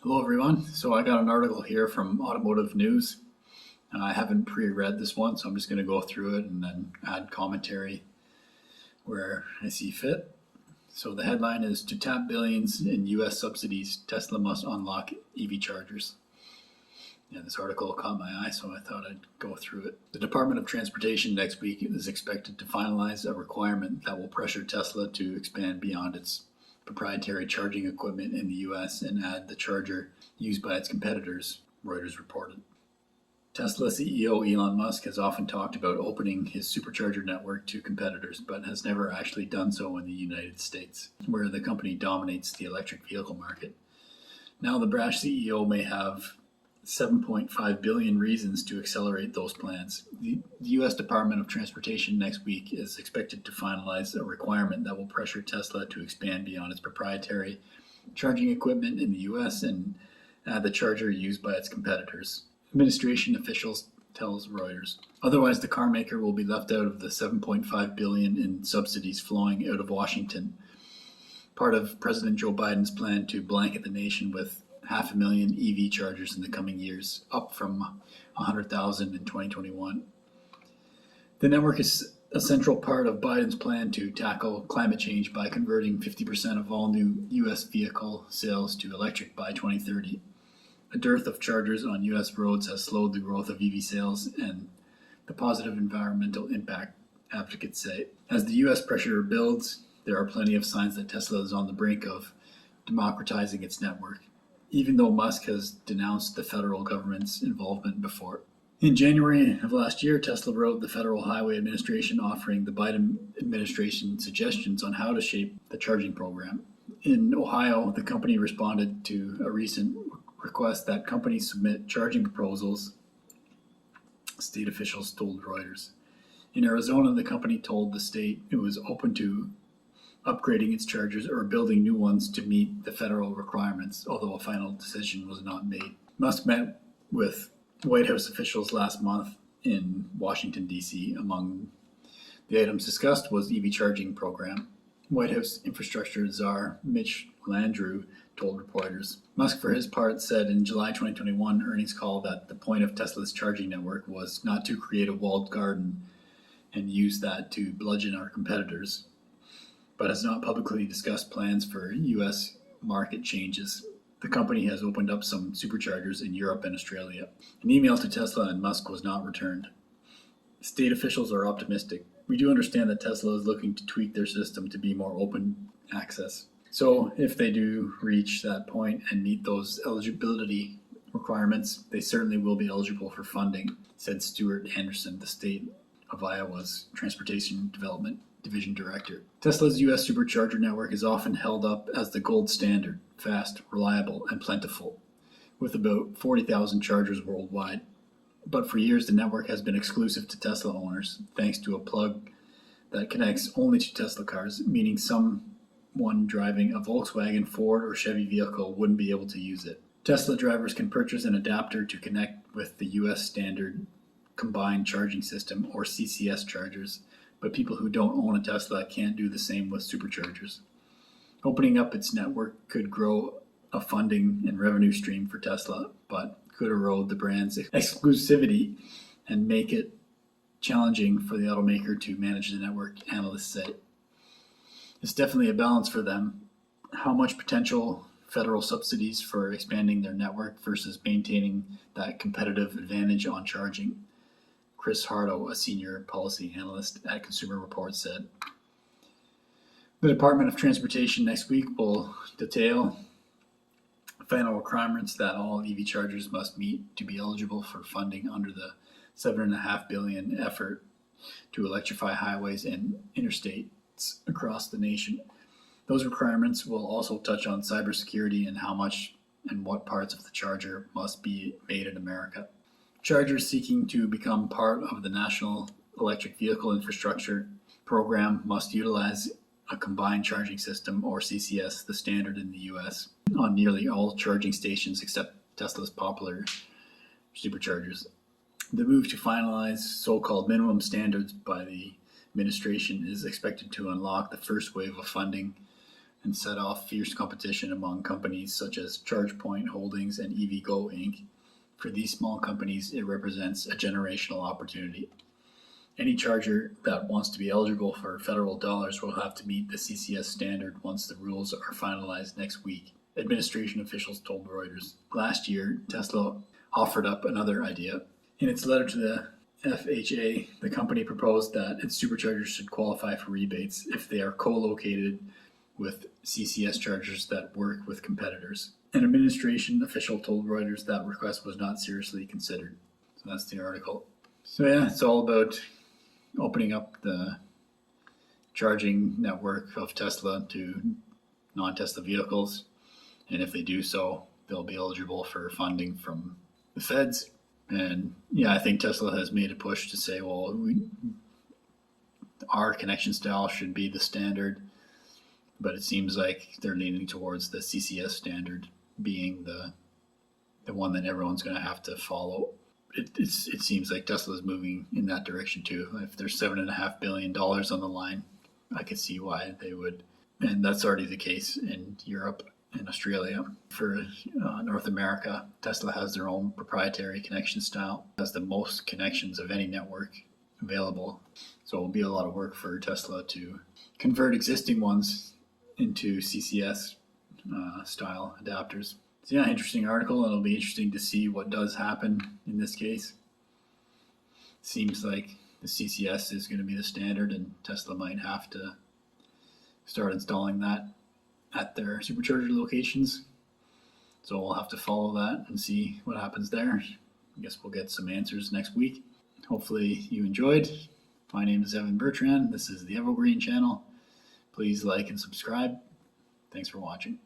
Hello, everyone. So I got an article here from Automotive News, and I haven't pre-read this one, so I'm just going to go through it and then add commentary where I see fit. So the headline is "To tap billions in U.S. subsidies, Tesla must unlock EV chargers." Yeah, this article caught my eye, so I thought I'd go through it. The Department of Transportation next week is expected to finalize a requirement that will pressure Tesla to expand beyond its proprietary charging equipment in the US and add the charger used by its competitors, Reuters reported. Tesla CEO Elon Musk has often talked about opening his supercharger network to competitors, but has never actually done so in the United States, where the company dominates the electric vehicle market. Now the brash CEO may have 7.5 billion reasons to accelerate those plans. The U.S. Department of Transportation next week is expected to finalize a requirement that will pressure Tesla to expand beyond its proprietary charging equipment in the U.S. and add the charger used by its competitors. Administration officials tells Reuters. Otherwise, the car maker will be left out of the 7.5 billion in subsidies flowing out of Washington, part of President Joe Biden's plan to blanket the nation with 500,000 EV chargers in the coming years, up from 100,000 in 2021. The network is a central part of Biden's plan to tackle climate change by converting 50% of all new U.S. vehicle sales to electric by 2030. A dearth of chargers on U.S. roads has slowed the growth of EV sales and the positive environmental impact, advocates say. As the U.S. pressure builds, there are plenty of signs that Tesla is on the brink of democratizing its network, even though Musk has denounced the federal government's involvement before. In January of last year, Tesla wrote the Federal Highway Administration offering the Biden administration suggestions on how to shape the charging program. In Ohio, the company responded to a recent request that companies submit charging proposals, state officials told Reuters. In Arizona, the company told the state it was open to upgrading its chargers or building new ones to meet the federal requirements, although a final decision was not made. Musk met with White House officials last month in Washington, D.C. Among the items discussed was EV charging program. White House infrastructure czar Mitch Landrieu told reporters. Musk, for his part, said in July 2021 earnings call that the point of Tesla's charging network was not to create a walled garden and use that to bludgeon our competitors, but has not publicly discussed plans for U.S. market changes. The company has opened up some superchargers in Europe and Australia. An email to Tesla and Musk was not returned. State officials are optimistic. We do understand that Tesla is looking to tweak their system to be more open access. So if they do reach that point and meet those eligibility requirements, they certainly will be eligible for funding, said Stuart Anderson, the state of Iowa's Transportation Development Division Director. Tesla's U.S. supercharger network is often held up as the gold standard, fast, reliable, and plentiful, with about 40,000 chargers worldwide. But for years, the network has been exclusive to Tesla owners, thanks to a plug that connects only to Tesla cars, meaning someone driving a Volkswagen, Ford, or Chevy vehicle wouldn't be able to use it. Tesla drivers can purchase an adapter to connect with the U.S. standard combined charging system, or CCS chargers, but people who don't own a Tesla can't do the same with superchargers. Opening up its network could grow a funding and revenue stream for Tesla, but could erode the brand's exclusivity and make it challenging for the automaker to manage the network, analysts say. It's definitely a balance for them. How much potential federal subsidies for expanding their network versus maintaining that competitive advantage on charging? Chris Hardo, a senior policy analyst at Consumer Reports, said. The Department of Transportation next week will detail final requirements that all EV chargers must meet to be eligible for funding under the $7.5 billion effort to electrify highways and interstates across the nation. Those requirements will also touch on cybersecurity and how much and what parts of the charger must be made in America. Chargers seeking to become part of the National Electric Vehicle Infrastructure Program must utilize a combined charging system, or CCS, the standard in the US, on nearly all charging stations except Tesla's popular superchargers. The move to finalize so-called minimum standards by the administration is expected to unlock the first wave of funding and set off fierce competition among companies such as ChargePoint Holdings and EVgo Inc. For these small companies, it represents a generational opportunity. Any charger that wants to be eligible for federal dollars will have to meet the CCS standard once the rules are finalized next week, administration officials told Reuters. Last year, Tesla offered up another idea. In its letter to the FHA, the company proposed that its superchargers should qualify for rebates if they are co-located with CCS chargers that work with competitors. An administration official told Reuters that request was not seriously considered. So that's the article. So yeah, it's all about opening up the charging network of Tesla to non-Tesla vehicles. And if they do so, they'll be eligible for funding from the feds. And yeah, I think Tesla has made a push to say, well, our connection style should be the standard. But it seems like they're leaning towards the CCS standard being the one that everyone's going to have to follow. It seems like Tesla is moving in that direction too. If there's $7.5 billion on the line, I could see why they would. And that's already the case in Europe and Australia. For North America, Tesla has their own proprietary connection style. It has the most connections of any network available. So it will be a lot of work for Tesla to convert existing ones into CCS style adapters. So yeah, interesting article. It'll be interesting to see what does happen in this case. Seems like the CCS is going to be the standard, and Tesla might have to start installing that at their supercharger locations. So we'll have to follow that and see what happens there. I guess we'll get some answers next week. Hopefully you enjoyed. My name is Evan Bertrand. This is the Evergreen channel. Please like and subscribe. Thanks for watching.